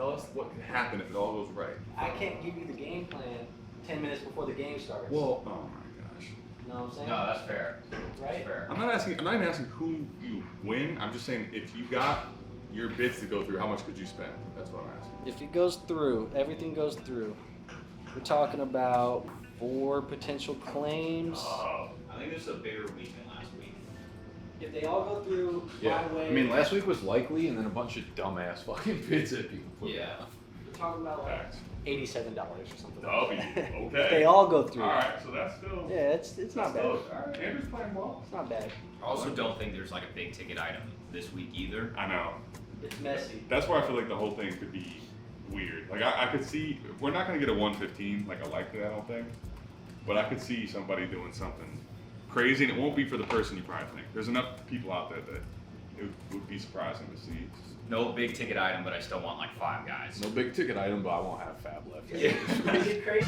Tell us what could happen if it all goes right. I can't give you the game plan 10 minutes before the game starts. Well, oh my gosh. You know what I'm saying? No, that's fair. Right? That's fair. I'm not even asking who you win. I'm just saying if you got your bids to go through, how much could you spend? That's what I'm asking. If it goes through, everything goes through, we're talking about 4 potential claims. I think this is a bigger week than last week. If they all go through my way, I mean, last week was likely, and then a bunch of dumbass fucking bids that people put. Yeah. we're talking about like Facts. $87 or something. That'll be like that. okay. If they all go through. All right, so that's still. Yeah, it's not bad. All right, Andrew's playing well. It's not bad. I also don't think there's like a big ticket item this week either. I know. It's messy. That's why I feel like the whole thing could be weird. Like I could see we're not gonna get a 115 like a likely, I don't think, but I could see somebody doing something crazy, and it won't be for the person you probably think. There's enough people out there that it would be surprising to see. No big ticket item, but I still want like 5 guys. No big ticket item, but I won't have Fab left. Is it crazy?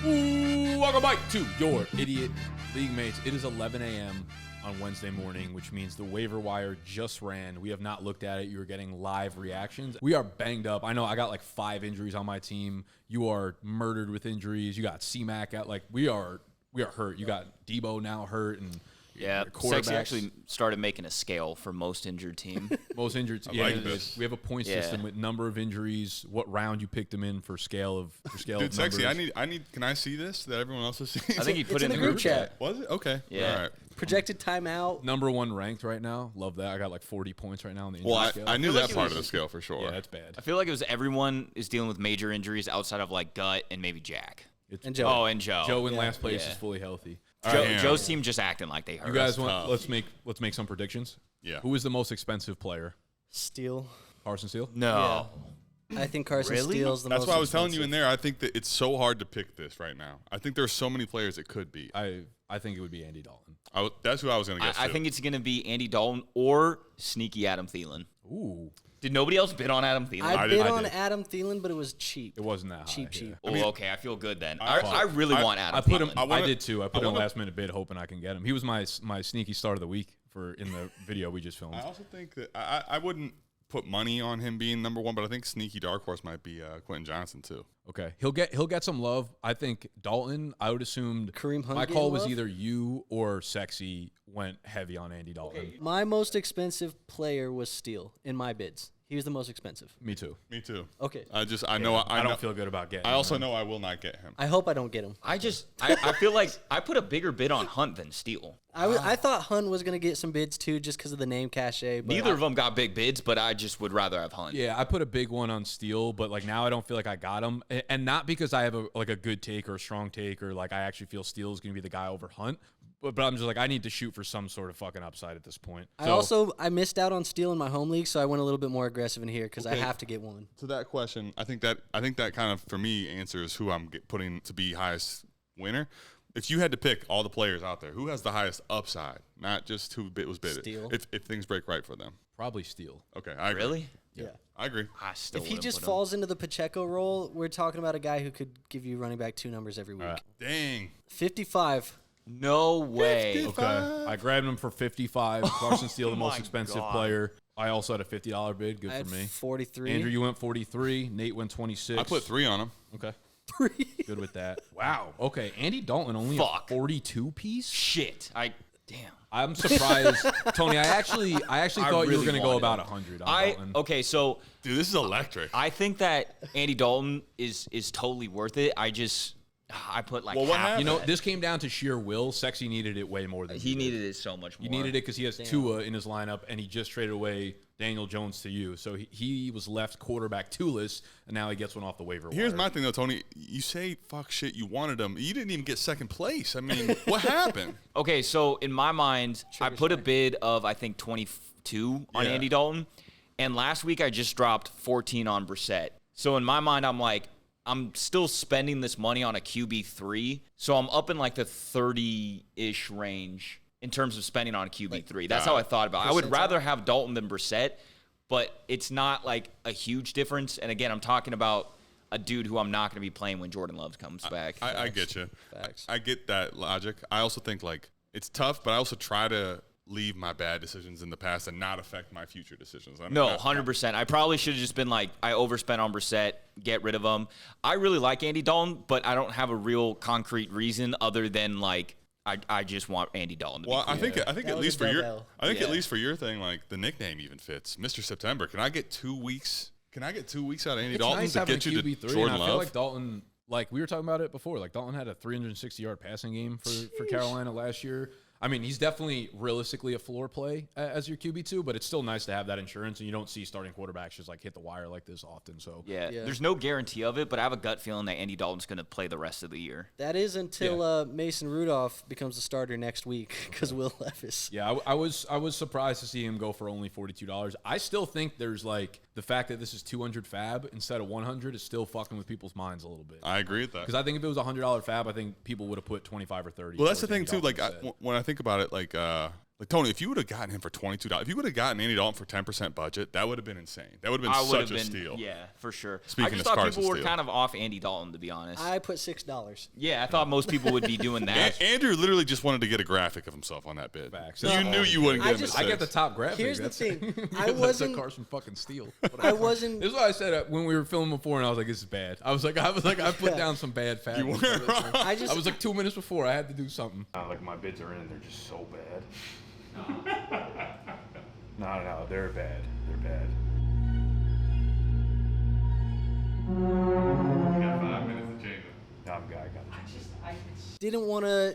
Ooh, welcome back to your idiot league mates. It is 11 a.m. on Wednesday morning, which means the waiver wire just ran. We have not looked at it. You are getting live reactions. We are banged up. I know I got like 5 injuries on my team. You are murdered with injuries. You got C-Mac out. Like we are hurt. You got Debo now hurt, and yeah, Sexy actually started making a scale for most injured team. Most injured team. I like this. We have a point system with number of injuries, what round you picked them in for scale of Dude, Sexy, numbers. I need. Can I see this that everyone else has seen? I think he put it in in the group chat. Was it? Okay. Yeah. All right. Projected timeout. Number 1 ranked right now. Love that. I got like 40 points right now on the injury Well, scale. I knew feel like that it part was- of the scale for sure. Yeah, that's bad. I feel like it was everyone is dealing with major injuries outside of like Gut and maybe Jack. And Joe. Oh, and Joe. Joe in last place Yeah. is fully healthy. Joe's team just acting like they hurt. You guys us. want? Let's make some predictions. Yeah. Who is the most expensive player? Steele. Carson Steel. No. I think Carson Really? Steele's the That's most why I was telling you in expensive. there. I think that it's so hard to pick this right now. I think there's so many players it could be. I think it would be Andy Dalton. That's who I was gonna guess. I too. think it's going to be Andy Dalton or sneaky Adam Thielen. Ooh, Did nobody else bid on Adam Thielen? I did. bid I on did. Adam Thielen, but it was cheap. it wasn't that high. Cheap. yeah. Oh, okay. I feel good then. I- I really want Adam I put him. Thielen. I did too. I put in a wanna- last minute bid, hoping I can get him. He was my sneaky start of the week in the video we just filmed. I also think that I wouldn't put money on him being number 1, but I think sneaky dark horse might be Quinton Johnson too. Okay, he'll get some love. I think Dalton. I would assume Kareem Hunt my getting call was love? either you or Sexy went heavy on Andy Dalton. My most expensive player was Steele in my bids. He was the most expensive. Me too. Me too. Okay. I know. I know- don't feel good about getting. I also him. know I will not get him. I hope I don't get him. I feel like I put a bigger bid on Hunt than Steele. I thought Hunt was going to get some bids too just because of the name cachet. But Neither of them got big bids, but I just would rather have Hunt. Yeah, I put a big one on Steele, but like now I don't feel like I got him, and not because I have a good take or a strong take or like I actually feel Steele is going to be the guy over Hunt, but I'm just like I need to shoot for some sort of fucking upside at this point. I missed out on Steele in my home league, so I went a little bit more aggressive in here because I have to get one. To that question, I think that kind of for me answers who I'm putting to be highest winner. If you had to pick all the players out there, who has the highest upside, not just who was bid? Steele. If things break right for them. Probably Steele. Okay, I agree. Really? Yeah. I agree. I still If he wouldn't just put him. falls into the Pacheco role, we're talking about a guy who could give you running back 2 numbers every week. Dang. 55. No way. Okay, I grabbed him for 55. Carson Steele, the most my expensive God. player. I also had a $50 bid. Good I for had me. 43. Andrew, you went 43. Nate went 26. I put 3 on him. Okay, 3. good with that. Wow. Okay, Andy Dalton only Fuck. a 42 piece. Shit. Damn. I'm surprised, Tony. I actually thought you were really going to go wanted about him. 100 on Dalton. Okay, so Dude, this is electric. I think that Andy Dalton is totally worth it. I put like Well, what half. happened? You know, this came down to sheer will. Sexy needed it way more than He you did. needed it so much more. He needed it because he has Tua in his lineup, and he just traded away Daniel Jones to you. So he was left quarterback two-less, and now he gets one off the waiver wire. Here's my thing, though, Tony. You say, fuck shit, you wanted him. You didn't even get second place. I mean, what happened? Okay, so in my mind, I put a bid of, I think, 22 on Yeah. Andy Dalton. And last week, I just dropped 14 on Brissett. So in my mind, I'm like, I'm still spending this money on a QB3. So I'm up in like the 30-ish range in terms of spending on a QB3. That's how I thought about it. I would rather have Dalton than Brissett, but it's not like a huge difference. And again, I'm talking about a dude who I'm not going to be playing when Jordan Love comes back. I get you. Facts. I get that logic. I also think like it's tough, but I also try to leave my bad decisions in the past and not affect my future decisions. No, 100%. I probably should have just been like, I overspent on Brissett, get rid of him. I really like Andy Dalton, but I don't have a real concrete reason other than like I just want Andy Dalton to be. Well, I think That at was least a for dub your L. at least for your thing, like the nickname even fits, Mr. September. Can I get 2 weeks? Can I get 2 weeks out of Andy It's Dalton nice to having get a you to QB3, Jordan and I feel Love? like Dalton, like we were talking about it before, like Dalton had a 360-yard passing game for Carolina last year. I mean, he's definitely realistically a floor play as your QB2, but it's still nice to have that insurance, and you don't see starting quarterbacks just like hit the wire like this often. So Yeah, Yeah. there's no guarantee of it, but I have a gut feeling that Andy Dalton's going to play the rest of the year. That is until Mason Rudolph becomes the starter next week because Will Levis. yeah, I was surprised to see him go for only $42. I still think there's like the fact that this is 200 fab instead of 100 is still fucking with people's minds a little bit. I agree with that. Because I think if it was a $100 fab, I think people would have put 25 or 30. Well, that's the towards thing Andy too. Dalton Like instead. when I think about it, like Tony, if you would have gotten him for $22, if you would have gotten Andy Dalton for 10% budget, that would have been insane. That would have I been would have such a been, steal. yeah, for sure. Speaking I just of thought Carson people were Steel. kind of off Andy Dalton, to be honest. I put $6. Yeah, I thought most people would be doing that. Andrew literally just wanted to get a graphic of himself on that bid. Facts. You knew you wouldn't I get him just- at I get the six. top graphic. Here's the That's- thing. I That's a wasn't- Carson fucking Steel. I wasn't. This is what I said when we were filming before, and I was like, "This is bad." I put down some bad facts. You were wrong. I just. I was like 2 minutes before. I had to do something. Like my bids are in, and they're just so bad. No, they're bad. They're bad. You got 5 minutes to change it. No, I got it.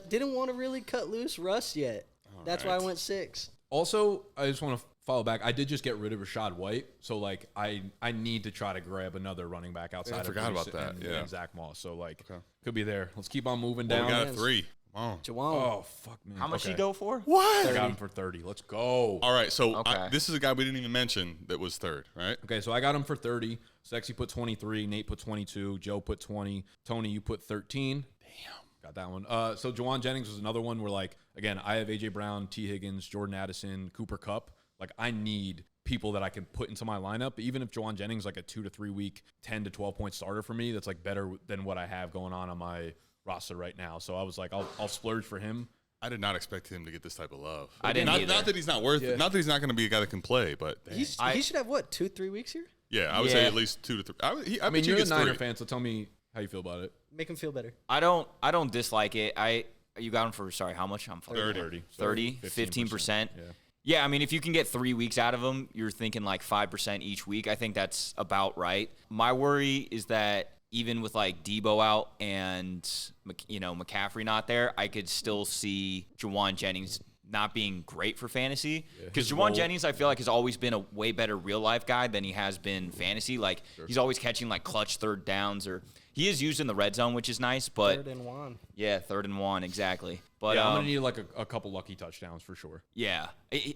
didn't want to really cut loose Russ yet. That's why I went 6. Also, I just want to follow back. I did just get rid of Rashad White, so like I need to try to grab another running back outside. I forgot of Bruce about that, and Zach Moss. So like Okay. could be there. Let's keep on moving Well, down. we got a 3. Wow. Jawan. Oh fuck man. How much Okay. he go for? What? I got him for 30. Let's go. All right, so Okay. this is a guy we didn't even mention that was third, right? Okay, so I got him for 30. Sexy put 23. Nate put 22. Joe put 20. Tony, you put 13. Damn. Got that one. So Jawan Jennings was another one where, like, again, I have A.J. Brown, T. Higgins, Jordan Addison, Cooper Kupp. Like, I need people that I can put into my lineup. Even if Jawan Jennings like a 2 to 3 week, 10 to 12 point starter for me, that's like better than what I have going on my roster right now. So I was like, I'll splurge for him. I did not expect him to get this type of love. I didn't either. Not that he's not worth Yeah. it. Not that he's not going to be a guy that can play, but He should have what, 2-3 weeks here? yeah, I would say Yeah. at least 2 to 3. I I bet mean, you you're a gets Niner 3. fan, so tell me how you feel about it. Make him feel better. I don't dislike it. You got him for, sorry, how much? I'm fucking 30. 30, 15%. Yeah. Yeah, I mean, if you can get 3 weeks out of him, you're thinking like 5% each week. I think that's about right. My worry is that even with like Debo out and McCaffrey not there, I could still see Jawan Jennings not being great for fantasy. Because his Jawan role- Jennings, I feel like, has always been a way better real life guy than he has been fantasy. Like he's always catching like clutch third downs, or he is used in the red zone, which is nice. But 3rd and 1. yeah, 3rd and 1 exactly. But Yeah, I'm gonna need like a couple lucky touchdowns for sure. yeah,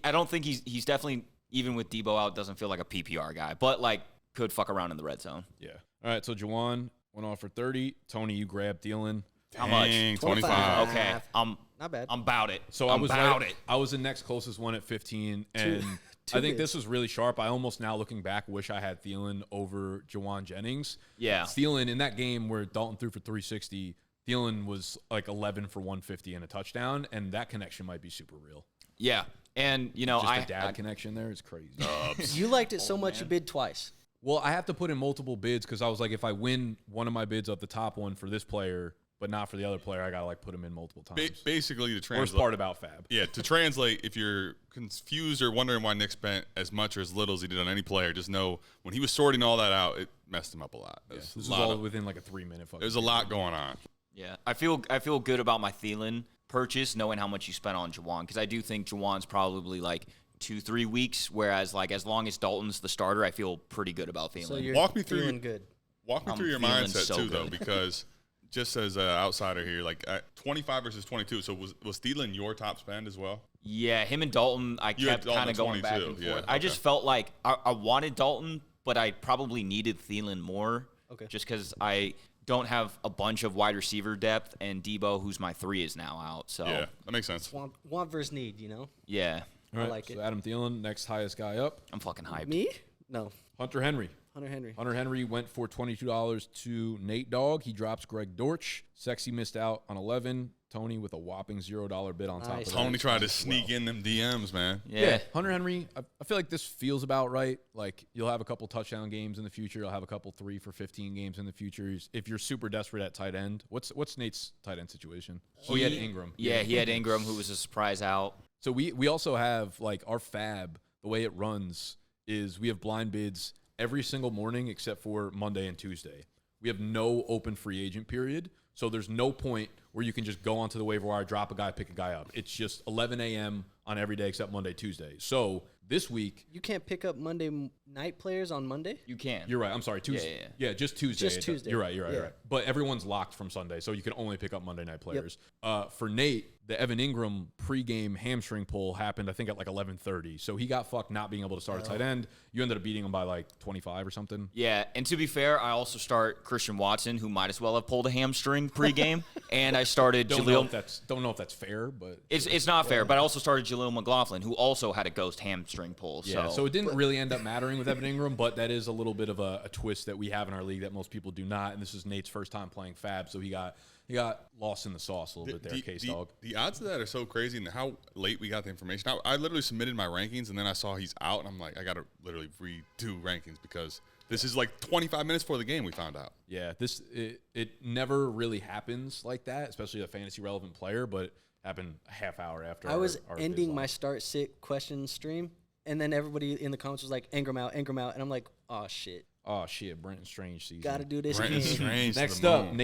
I don't think he's definitely, even with Debo out, doesn't feel like a PPR guy, but like could fuck around in the red zone. Yeah. All right. So Jawan went off for 30. Tony, you grabbed Thielen. How much? Dang, 25. 25. Okay, I'm Not bad. about it. So I'm I was about right, it. I was the next closest one at 15, and two I think bids. this was really sharp. I almost now looking back wish I had Thielen over Jawan Jennings. Yeah. Thielen in that game where Dalton threw for 360, Thielen was like 11 for 150 and a touchdown, and that connection might be super real. Yeah, and Just the dad connection there is crazy. You liked it so much you bid twice. Well, I have to put in multiple bids because I was like, if I win one of my bids of the top one for this player, but not for the other player, I gotta like put him in multiple times. Basically, to Worst translate. part about Fab. Yeah, to translate, if you're confused or wondering why Nick spent as much or as little as he did on any player, just know when he was sorting all that out, it messed him up a lot. This There's is a lot all of- within like a 3-minute fucking. there's a lot going on. Yeah, I feel good about my Thielen purchase, knowing how much you spent on Jawan, because I do think Jawan's probably like 2-3 weeks, whereas like as long as Dalton's the starter, I feel pretty good about Thielen. So you're Walk me through feeling good. Walk me I'm through your feeling mindset so too, though, good. because just as an outsider here, like 25 versus 22. So was Thielen your top spend as well? Yeah, him and Dalton, I You had kept Dalton kind at of going back 22, and yeah, forth. I just felt like I wanted Dalton, but I probably needed Thielen more. Okay. Just because I don't have a bunch of wide receiver depth, and Debo, who's my 3, is now out. So Yeah, that makes sense. Want versus need, you know? yeah, All right, I like so it. Adam Thielen, next highest guy up. I'm fucking hyped. Me? No. Hunter Henry. Hunter Henry went for $22 to Nate Dogg. He drops Greg Dortch. Sexy missed out on 11. Tony with a whopping $0 bid on top of that. Tony tried to sneak in them DMs, man. Yeah, Hunter Henry, I feel like this feels about right. Like, you'll have a couple touchdown games in the future. You'll have a couple 3 for 15 games in the future. If you're super desperate at tight end, what's Nate's tight end situation? He had Ingram. Yeah, he had Ingram, who was a surprise out. So we also have, like, our fab, the way it runs is we have blind bids every single morning except for Monday and Tuesday. We have no open free agent period. So there's no point where you can just go onto the waiver wire, drop a guy, pick a guy up. It's just 11 a.m. on every day except Monday, Tuesday. So this week, You can't pick up Monday night players on Monday? You can. you're right. I'm sorry, Tuesday. Yeah. Just Tuesday. Just Tuesday. You're right. Yeah. But everyone's locked from Sunday, so you can only pick up Monday night players. For Nate, the Evan Ingram pregame hamstring pull happened, I think, at like 11:30. So he got fucked not being able to start a tight end. You ended up beating him by like 25 or something. Yeah, and to be fair, I also start Christian Watson, who might as well have pulled a hamstring pregame, and I started Don't know Jaleel. if that's fair, but It's not fair, but I also started Jaleel McLaughlin, who also had a ghost hamstring pull. yeah. So it didn't really end up mattering with Evan Ingram, but that is a little bit of a twist that we have in our league that most people do not. And this is Nate's first time playing Fab, so he got lost in the sauce a little bit there, Case Dog. The odds of that are so crazy, and how late we got the information. I literally submitted my rankings, and then I saw he's out, and I'm like, I got to literally redo rankings because this is like 25 minutes before the game we found out. Yeah, it never really happens like that, especially a fantasy relevant player, but it happened a half hour after I was our ending biz my line. start sit question stream, and then everybody in the comments was like, Ingram out, and I'm like, oh shit, Oh shit, Brenton Strange season. gotta do this Brandon again. Strange. to Next the up, moon.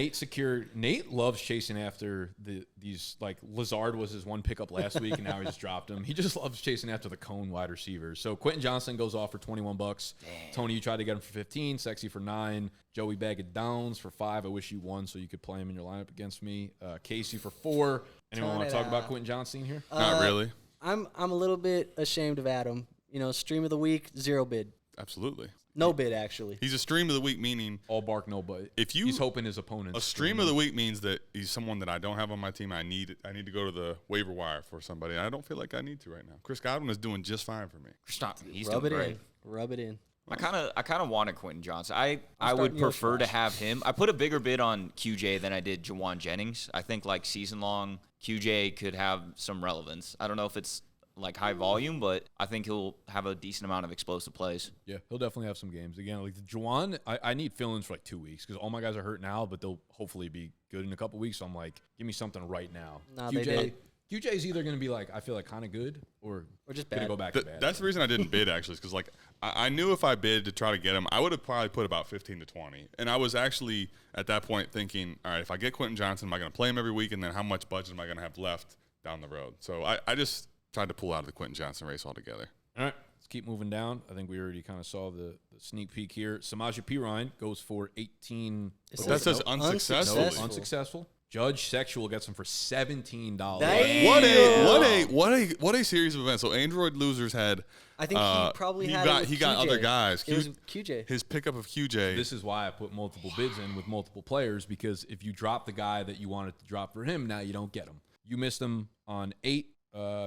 Nate loves chasing after these like Lazard was his one pickup last week, and now he just dropped him. He just loves chasing after the cone wide receivers. So Quinton Johnson goes off for $21. Tony, you tried to get him for 15. Sexy for 9. Joey Bag of Downs for 5. I wish you won so you could play him in your lineup against me. Casey for 4. Anyone Turn want it to talk about out. Quinton Johnson here? Not really. I'm a little bit ashamed of Adam. You know, stream of the week, 0 bid. Absolutely. No bid, actually. He's a stream of the week, meaning All bark, no bite. If you- he's hoping his opponents. a stream of the week means that he's someone that I don't have on my team. I need to go to the waiver wire for somebody. I don't feel like I need to right now. Chris Godwin is doing just fine for me. Stop. He's Rub doing it great. in. Rub it in. I kind of wanted Quinton Johnson. I starting would your prefer to flash. have him. I put a bigger bid on QJ than I did Jawan Jennings. I think like season long, QJ could have some relevance. I don't know if it's like high volume, but I think he'll have a decent amount of explosive plays. Yeah, he'll definitely have some games. Again, like the Jawan, I need fill-ins for like 2 weeks because all my guys are hurt now, but they'll hopefully be good in a couple weeks. So I'm like, give me something right now. Nah, they did. QJ's either going to be like, I feel like kind of good or just gonna bad. go back to bad. That's the reason I didn't bid, actually, because like I knew if I bid to try to get him, I would have probably put about 15 to 20. And I was actually at that point thinking, all right, if I get Quinton Johnson, am I going to play him every week? And then how much budget am I going to have left down the road? So I just tried to pull out of the Quinton Johnson race altogether. All right, let's keep moving down. I think we already kind of saw the sneak peek here. Sami Perine goes for 18. It That says no, unsuccessful. No, unsuccessful. Judge Sexual gets him for $17. Damn. What a series of events. So Android losers had. I think he probably had it with he got QJ. other guys. It was QJ. His pickup of QJ. This is why I put multiple bids in with multiple players, because if you drop the guy that you wanted to drop for him, now you don't get him. You missed him on 8.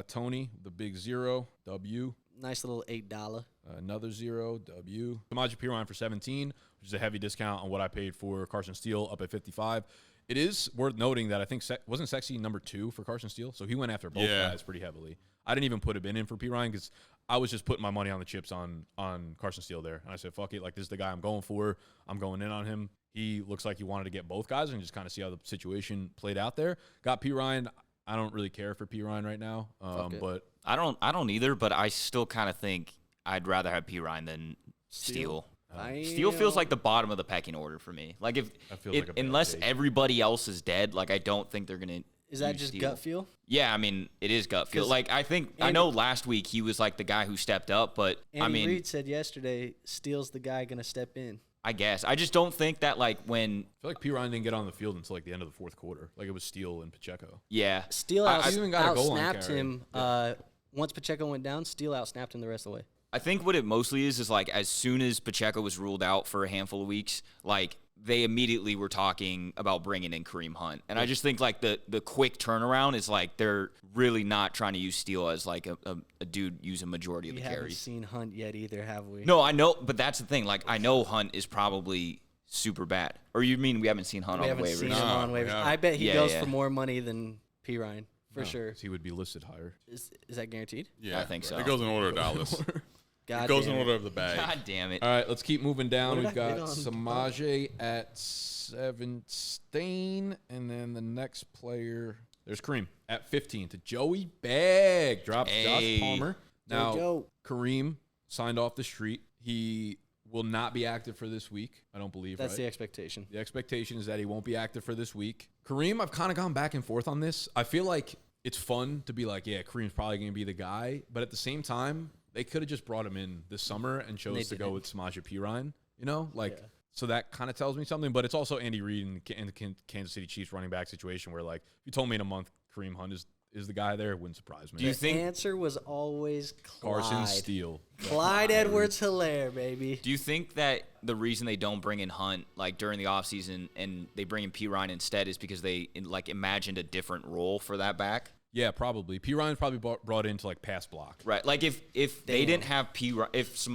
Tony, the big 0, W. Nice little $8. Another 0, W. Sami Perine for 17, which is a heavy discount on what I paid for Carson Steel up at 55. It is worth noting that I think wasn't Sexy number 2 for Carson Steel, so he went after both guys pretty heavily. I didn't even put a bid in for Perine because I was just putting my money on the chips on Carson Steel there. And I said, fuck it, like this is the guy I'm going for. I'm going in on him. He looks like he wanted to get both guys and just kind of see how the situation played out there. Got Perine. I don't really care for Perine right now, but I don't either, but I still kind of think I'd rather have Perine than Steele. Steele feels like the bottom of the pecking order for me. Like if That feels like a bad unless take. everybody else is dead, like I don't think they're gonna. Is that use just Steele. gut feel? Yeah, I mean it is gut feel. 'Cause Like I know last week he was like the guy who stepped up, but Andy I mean Reid said yesterday, Steele's the guy going to step in. I guess I just don't think that like when I feel like Perine didn't get on the field until like the end of the fourth quarter. Like it was Steele and Pacheco. yeah Steele I even got a goal line outsnapped carry. him. Once Pacheco went down, Steele outsnapped him the rest of the way. I think what it mostly is like as soon as Pacheco was ruled out for a handful of weeks, like they immediately were talking about bringing in Kareem Hunt. And I just think, like, the quick turnaround is, like, they're really not trying to use Steele as, like, a dude using majority of We the haven't carries. seen Hunt yet either, have we? No, I know, but that's the thing. Like, I know Hunt is probably super bad. Or you mean we haven't seen Hunt we on the haven't seen waivers? him on waivers. yeah. I bet he Yeah, goes yeah. for more money than Perine, for sure. He would be listed higher. Is that guaranteed? Yeah, I think so. It goes in order of Dallas. God It goes damn in it. order of the bag. God damn it. All right, let's keep moving down. What We've did I got bid on? Samaje at 17, and then the next player, there's Kareem at 15 to Joey Bag. Drops Hey. Josh Palmer. Now, Jojo. Kareem signed off the street. He will not be active for this week, I don't believe, That's right? the expectation. The expectation is that he won't be active for this week. Kareem, I've kind of gone back and forth on this. I feel like it's fun to be like, yeah, Kareem's probably going to be the guy. But at the same time, they could have just brought him in this summer and chose to go didn't. with Samaje Perine, Like, Yeah. so that kind of tells me something. But it's also Andy Reid and the Kansas City Chiefs running back situation where, like, if you told me in a month Kareem Hunt is the guy there, it wouldn't surprise me. Do you The think answer was always Clyde. Carson Steel. Clyde Edwards-Hilaire, baby. Do you think that the reason they don't bring in Hunt, like, during the offseason and they bring in Perine instead is because they, like, imagined a different role for that back? Yeah, probably. Perine's probably brought into, like, pass block. Right. Like, if they Damn. didn't have Missing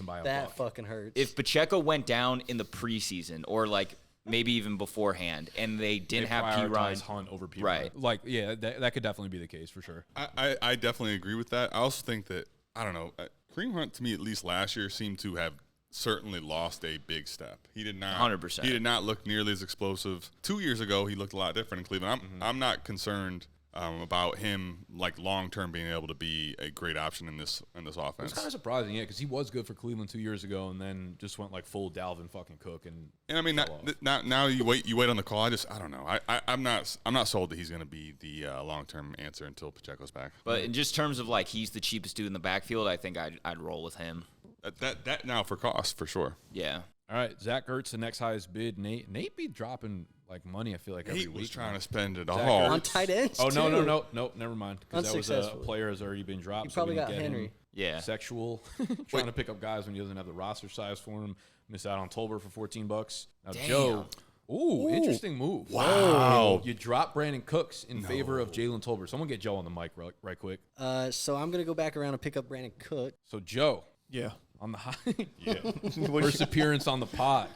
by a That buck. fucking hurts. if Pacheco went down in the preseason or, like, maybe even beforehand and they didn't have prioritize Perine. Hunt over Perine. Right. Like, yeah, that could definitely be the case for sure. I definitely agree with that. I also think that, I don't know, Kareem Hunt, to me, at least last year, seemed to have certainly lost a big step. He did not 100%. He did not look nearly as explosive. 2 years ago, he looked a lot different in Cleveland. I'm not concerned about him, like, long term being able to be a great option in this It's offense. kind of surprising, yeah, because he was good for Cleveland 2 years ago, and then just went like full Dalvin fucking Cook. And And I mean, now you wait on the call. I don't know. I'm not sold that he's going to be the long term answer until Pacheco's back. But in just terms of, like, he's the cheapest dude in the backfield, I think I'd roll with him. That now for cost for sure. Yeah. all right, Zach Ertz, the next highest bid. Nate be dropping like money. I feel like every He week. was trying man. to spend it Zach all. On tight ends, Oh no, too. no, never mind. Because that was a Unsuccessful. player has already been dropped. You so probably we didn't got get him. Henry. Yeah. Sexual, trying to pick up guys when he doesn't have the roster size for him. Miss out on Tolbert for $14. Now Damn. Joe. Ooh, interesting move. Wow. You drop Brandon Cooks in favor of Jalen Tolbert. Someone get Joe on the mic right quick. So I'm going to go back around and pick up Brandon Cook. So Joe, Yeah. on the high first appearance on the pod.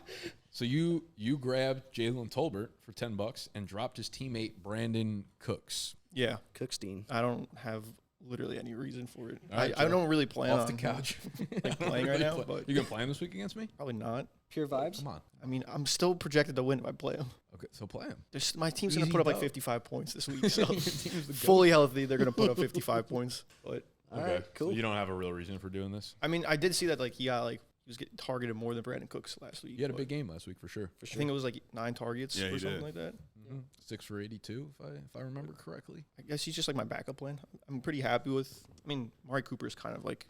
So you grabbed Jalen Tolbert for $10 and dropped his teammate Brandon Cooks. Yeah. Cookstein. I don't have literally any reason for it. All right, I Joe. don't really plan Off the on couch. like, playing right now, but You gonna play him this week against me? probably not. Pure vibes. Come on. I mean, I'm still projected to win if I play them. Okay, so play him. My team's going to Easy put up like dub. 55 points this week. So Your team's the goat. fully healthy, they're going to put up 55 points. But All Okay, right, cool. So you don't have a real reason for doing this. I mean, I did see that like he was getting targeted more than Brandon Cooks last week. You had a but big game last week for sure. I think it was like 9 targets Yeah, or he something did. like that. 6 for 82, if I remember correctly. I guess he's just like my backup plan. I'm pretty happy with. I mean, Mari Cooper's kind of like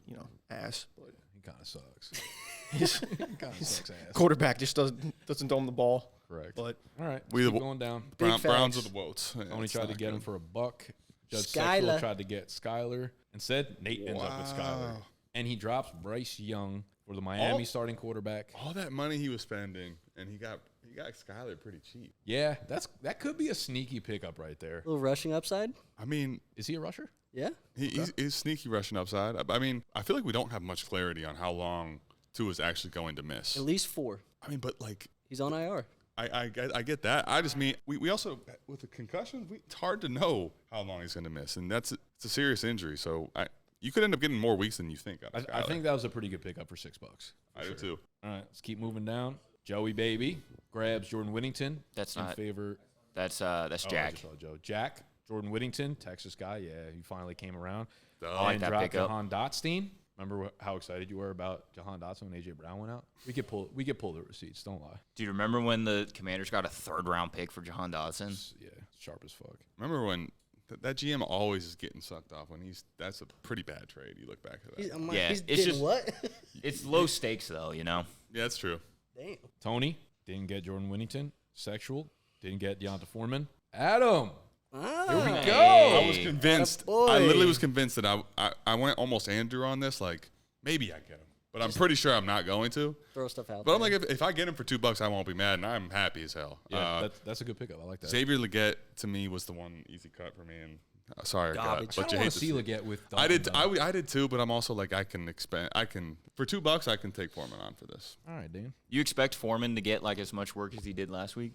ass, but He kind of sucks. his He kind of sucks ass. quarterback just doesn't dome the ball. Correct. But All right, We keep the- going down. Big Browns facts. with the Woats. Tony It's tried to not get him good. for $1. Judge Skyler. Sexual tried to get Skyler. Instead, Nate ends up with Skyler. Wow. And he drops Bryce Young for the Miami starting quarterback. All that money he was spending, and he got Skyler pretty cheap. Yeah, that could be a sneaky pickup right there. A little rushing upside. I mean, Is he a rusher? Yeah. he's sneaky rushing upside. I mean, I feel like we don't have much clarity on how long Tua's actually going to miss. At least 4. I mean, but like, He's on IR. I get that. I just mean we also with the concussion, it's hard to know how long he's going to miss, and it's a serious injury. So you could end up getting more weeks than you think. Out of I Skyler. think that was a pretty good pickup for $6. I do too. All right, let's keep moving down. Joey Baby grabs Jordan Whittington. That's in not- favor. That's Oh, I Jack. just saw Joe. Jack, Jordan Whittington, Texas guy. Yeah, he finally came around. Duh. I like And that dropped pickup. Jahan Dotstein. Remember how excited you were about Jahan Dotson when AJ Brown went out? We could pull the receipts. Don't lie. Do you remember when the Commanders got a 3rd-round pick for Jahan Dotson? Yeah, sharp as fuck. Remember when that GM always is getting sucked off when that's a pretty bad trade. You look back at that. I'm like, Yeah, he's it's getting just- what? It's low stakes, though, Yeah, that's true. Damn. Tony didn't get Jordan Whittington. Sexual didn't get Deontay Foreman. Adam, here we go. I was convinced. Attaboy. I literally was convinced that I went almost Andrew on this. Like maybe I get him, but I'm pretty sure I'm not going to. Throw stuff out But there. I'm like, if I get him for $2, I won't be mad, and I'm happy as hell. Yeah, that's a good pickup. I like that. Xavier Legette to me was the one easy cut for me, and sorry, Garbage. I I got, but don't you want hate to see see Leggett with. I did. Dalton, I did too, but I'm also like I can for $2 I can take Foreman on for this. though. All right, Dan. You expect Foreman to get like as much work as he did last week?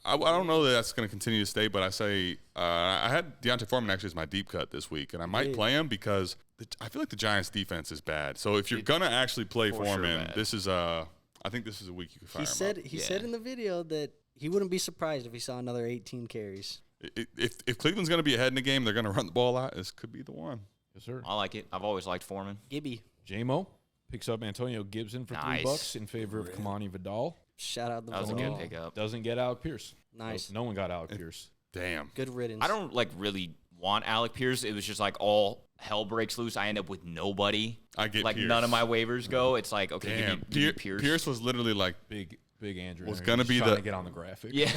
I don't know that that's going to continue to stay, but I say I had DeAndre Foreman actually as my deep cut this week, and I might play him because I feel like the Giants' defense is bad. So if you're gonna actually play For sure Foreman, bad. this is I think this is a week you can fire him up. He said in the video that he wouldn't be surprised if he saw another 18 carries. If Cleveland's going to be ahead in the game, they're going to run the ball out. This could be the one. Yes, sir. I like it. I've always liked Foreman. Gibby. J-Mo picks up Antonio Gibson for Nice. $3 in favor of Kamani Vidal. Shout out the That was a Vidal. good pickup. Doesn't get Alec Pierce. Nice. No one got Alec Pierce. Damn. Good riddance. I don't like really want Alec Pierce. It was just like all hell breaks loose. I end up with nobody. I get like Pierce. none of my waivers go. It's like okay, Damn. give me Pierce. Pierce was literally like Big Andrew. Was there. gonna He's be trying the- to get on the graphic. Yeah.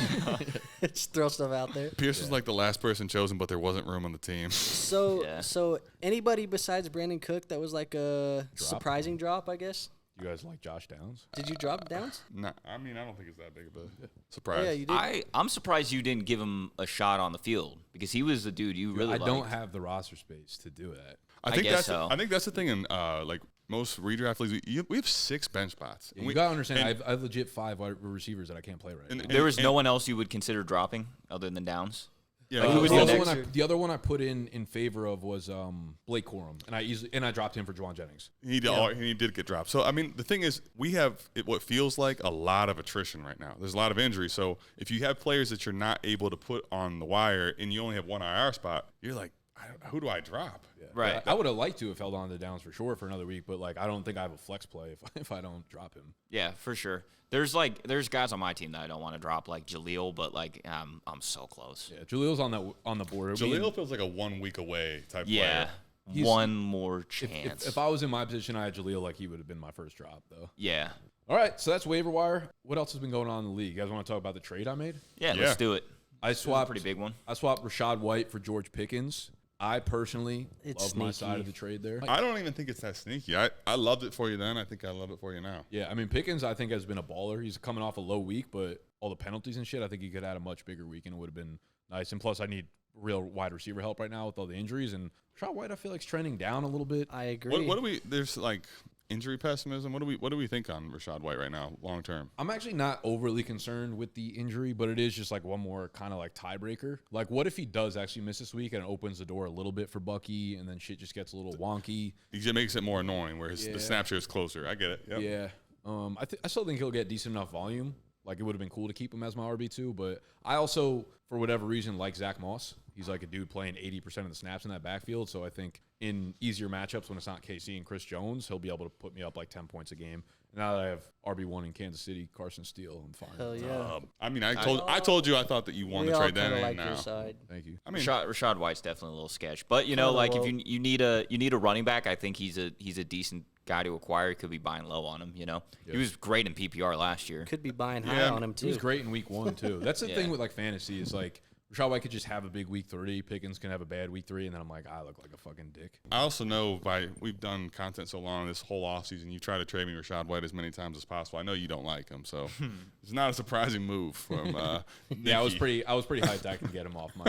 Just throw stuff out there. Pierce was like the last person chosen, but there wasn't room on the team. So, Yeah. so anybody besides Brandon Cook that was like a surprising drop, I guess. You guys like Josh Downs? Did you drop Downs? Nah, I mean, I don't think it's that big of a Oh, surprise. yeah, you did. I'm surprised you didn't give him a shot on the field because he was the dude you really I don't liked. have the roster space to do that. I I think guess that's so. I think that's the thing in like most redraft leagues. We have 6 bench spots. You gotta understand. I have legit 5 wide receivers that I can't play right now. There was no one else you would consider dropping other than Downs. Yeah, Like, who was the, the other next? one the other one I put in favor of was Blake Corum, and I dropped him for Jawan Jennings. he did get dropped. So I mean, the thing is, we have what feels like a lot of attrition right now. There's a lot of injury. So if you have players that you're not able to put on the wire, and you only have one IR spot, you're like, who do I drop? Yeah. Right. I would have liked to have held on to Downs for sure for another week, but like I don't think I have a flex play if I don't drop him. Yeah, for sure. There's guys on my team that I don't want to drop, like Jaleel, but like I'm so close. Yeah, Jalil's on the board. Jaleel feels like a 1 week away type Yeah, player. one more chance. If I was in my position, I had Jalil, like he would have been my first drop though. yeah, All right, so that's waiver wire. What else has been going on in the league? You guys want to talk about the trade I made? yeah, Yeah. let's do it. I This is a swapped pretty big one. I swapped Rashad White for George Pickens. I personally It's love my sneaky. side of the trade there. I don't even think it's that sneaky. I loved it for you then. I think I love it for you now. Yeah, I mean Pickens, I think has been a baller. He's coming off a low week, but all the penalties and shit, I think he could have had a much bigger week and it would have been nice. And plus, I need real wide receiver help right now with all the injuries. And Rashad White, I feel like is trending down a little bit. I agree. What do we? There's like injury pessimism. What do we think on Rashad White right now, long term? I'm actually not overly concerned with the injury, but it is just like one more kind of like tiebreaker. Like, what if he does actually miss this week and it opens the door a little bit for Bucky, and then shit just gets a little wonky? He just makes it more annoying where Yeah. the snap share is closer. I get it. Yep. Yeah. I still think he'll get decent enough volume. Like, it would have been cool to keep him as my RB2, but I also, for whatever reason, like Zach Moss. He's like a dude playing 80% of the snaps in that backfield, so I think in easier matchups when it's not KC and Chris Jones, he'll be able to put me up like 10 points a game. And now that I have RB1 in Kansas City, Carson Steele, I'm fine. Hell yeah. I mean, I told you I thought that you won we the all trade then kind of and like your now. side. Thank you. I mean, Rashad White's definitely a little sketch, but you know, Kinda like low. if you need a running back, I think he's a decent guy to acquire. Could be buying low on him. You know, he was great in PPR last year. Could be buying high Yeah, on him He was too. great in week 1, too. That's the Yeah. thing with like fantasy is like Rashad White could just have a big week 3, Pickens can have a bad week 3, and then I'm like, I look like a fucking dick. I also know we've done content so long this whole offseason, you try to trade me Rashad White as many times as possible. I know you don't like him, so it's not a surprising move from Yeah, I was Nicky. pretty hyped I could get him off my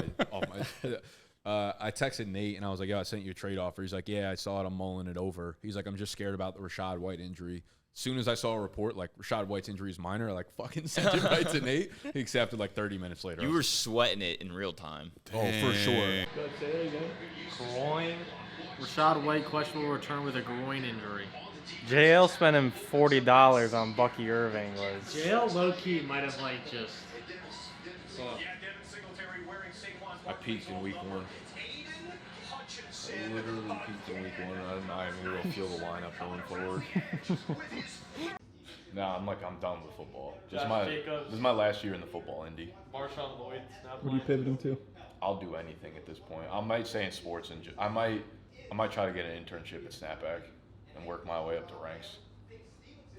I texted Nate and I was like, yo, I sent you a trade offer. He's like, yeah, I saw it. I'm mulling it over. He's like, I'm just scared about the Rashad White injury. As soon as I saw a report like Rashad White's injury is minor, I like fucking sent it right to Nate. He accepted like 30 minutes later. You were sweating it in real time. oh, for sure. Groin. Rashad White questionable return with a groin injury. JL spending $40 on Bucky Irving was. JL low-key might have like just. I peaked in week 1. I literally peaked in week 1. I'm not even really feel the lineup going forward. Nah, I'm done with football. This is my last year in the football indie. Marshawn Lloyd. What are you pivoting to? I'll do anything at this point. I might stay in sports and I might try to get an internship at Snapback and work my way up the ranks.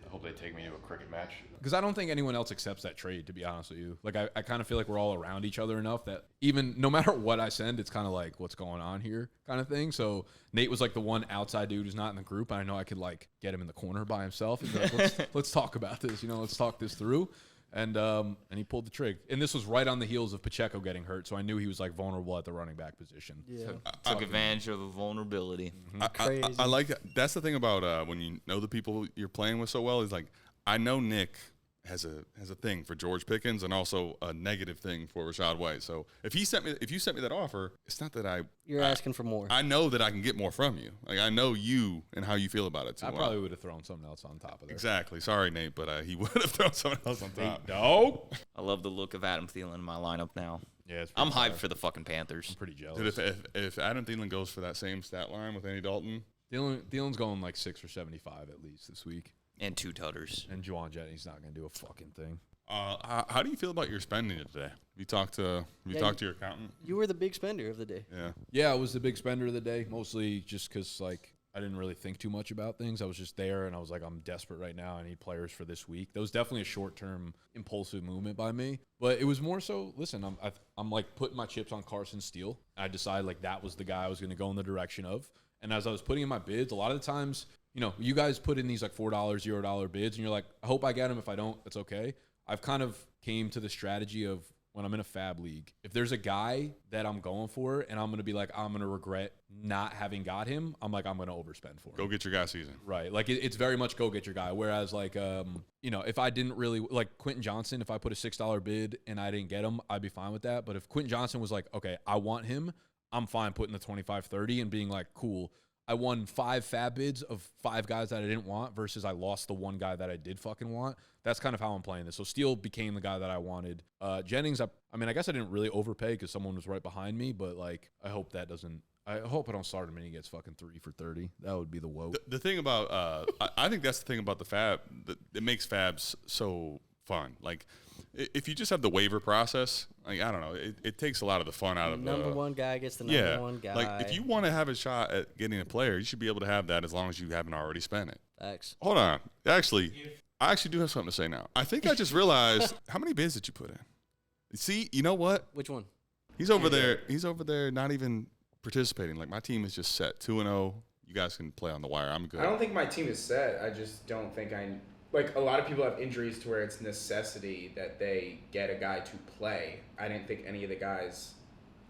I hope they take me to a cricket match. Because I don't think anyone else accepts that trade, to be honest with you. Like, I kind of feel like we're all around each other enough that even no matter what I send, it's kind of like, what's going on here kind of thing. So Nate was like the one outside dude who's not in the group. And I know I could like get him in the corner by himself and be like, let's talk about this. Let's talk this through. And he pulled the trig. And this was right on the heels of Pacheco getting hurt. So I knew he was like vulnerable at the running back position. Yeah. Took advantage of the vulnerability. Crazy. I like that. That's the thing about when you know the people you're playing with so well is like, I know Nick has a thing for George Pickens and also a negative thing for Rashad White. So if you sent me that offer, it's not that You're asking for more. I know that I can get more from you. Like I know you and how you feel about it too. I probably would have thrown something else on top of that. Exactly. Sorry, Nate, but he would have thrown something else on top. Dog. I love the look of Adam Thielen in my lineup now. Yeah, it's I'm pretty hyped for the fucking Panthers. I'm pretty jealous. Dude, if Adam Thielen goes for that same stat line with Andy Dalton, Thielen's going like 6 or 75 at least this week. And 2 tutters. And Jawan Jennings not going to do a fucking thing. how do you feel about your spending today? You talked to your accountant? You were the big spender of the day. Yeah, I was the big spender of the day, mostly just because like I didn't really think too much about things. I was just there, and I was like, I'm desperate right now. I need players for this week. That was definitely a short-term impulsive movement by me, but it was more so. Listen, I'm like putting my chips on Carson Steel. I decided like that was the guy I was going to go in the direction of. And as I was putting in my bids, a lot of the times, you guys put in these like $4, $0 bids, and you're like, I hope I get him. If I don't, it's okay. I've kind of came to the strategy of when I'm in a fab league, if there's a guy that I'm going for and I'm going to be like, I'm going to regret not having got him, I'm like, I'm going to overspend for him. Go get your guy season. Right. Like it's very much go get your guy. Whereas like, if I didn't really like Quinton Johnson, if I put a $6 bid and I didn't get him, I'd be fine with that. But if Quinton Johnson was like, okay, I want him, I'm fine putting the 25-30 and being like, cool. I won 5 fab bids of 5 guys that I didn't want versus I lost the one guy that I did fucking want. That's kind of how I'm playing this. So Steele became the guy that I wanted. Jennings, I guess I didn't really overpay because someone was right behind me, but like I hope I don't start him and he gets fucking 3 for 30. That would be the woe. The thing about I think that's the thing about the fab that makes fabs so fun. Like if you just have the waiver process, like I don't know, it takes a lot of the fun out of number one guy gets the number one guy. Like if you want to have a shot at getting a player, you should be able to have that as long as you haven't already spent it. Thanks. Hold on. I actually do have something to say now. I think I just realized how many bids did you put in? See, you know what? Which one? He's over there. He's over there not even participating. Like my team is just set 2-0. You guys can play on the wire. I'm good. I don't think my team is set. I just don't think like a lot of people have injuries to where it's necessity that they get a guy to play. I didn't think any of the guys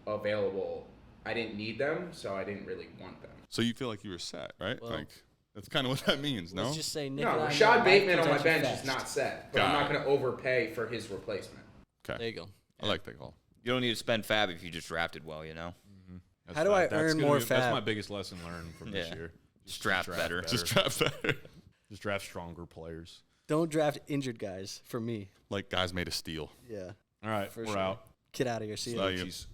available, I didn't need them, so I didn't really want them. So you feel like you were set, right? Well, like that's kind of what that means, no? Let's just say Nick No, and I Rashad know Bateman life on my presents you bench is fast. not set, but I'm not going to overpay for his replacement. Okay. There you go. I like that call. You don't need to spend fab if you just drafted well, How do I earn more fab? That's my biggest lesson learned from this year. Just draft better. Just draft better. Just draft stronger players. Don't draft injured guys for me. Like guys made of steel. Yeah. All right, For we're sure. out. Get out of here. See you. Love you. Jeez.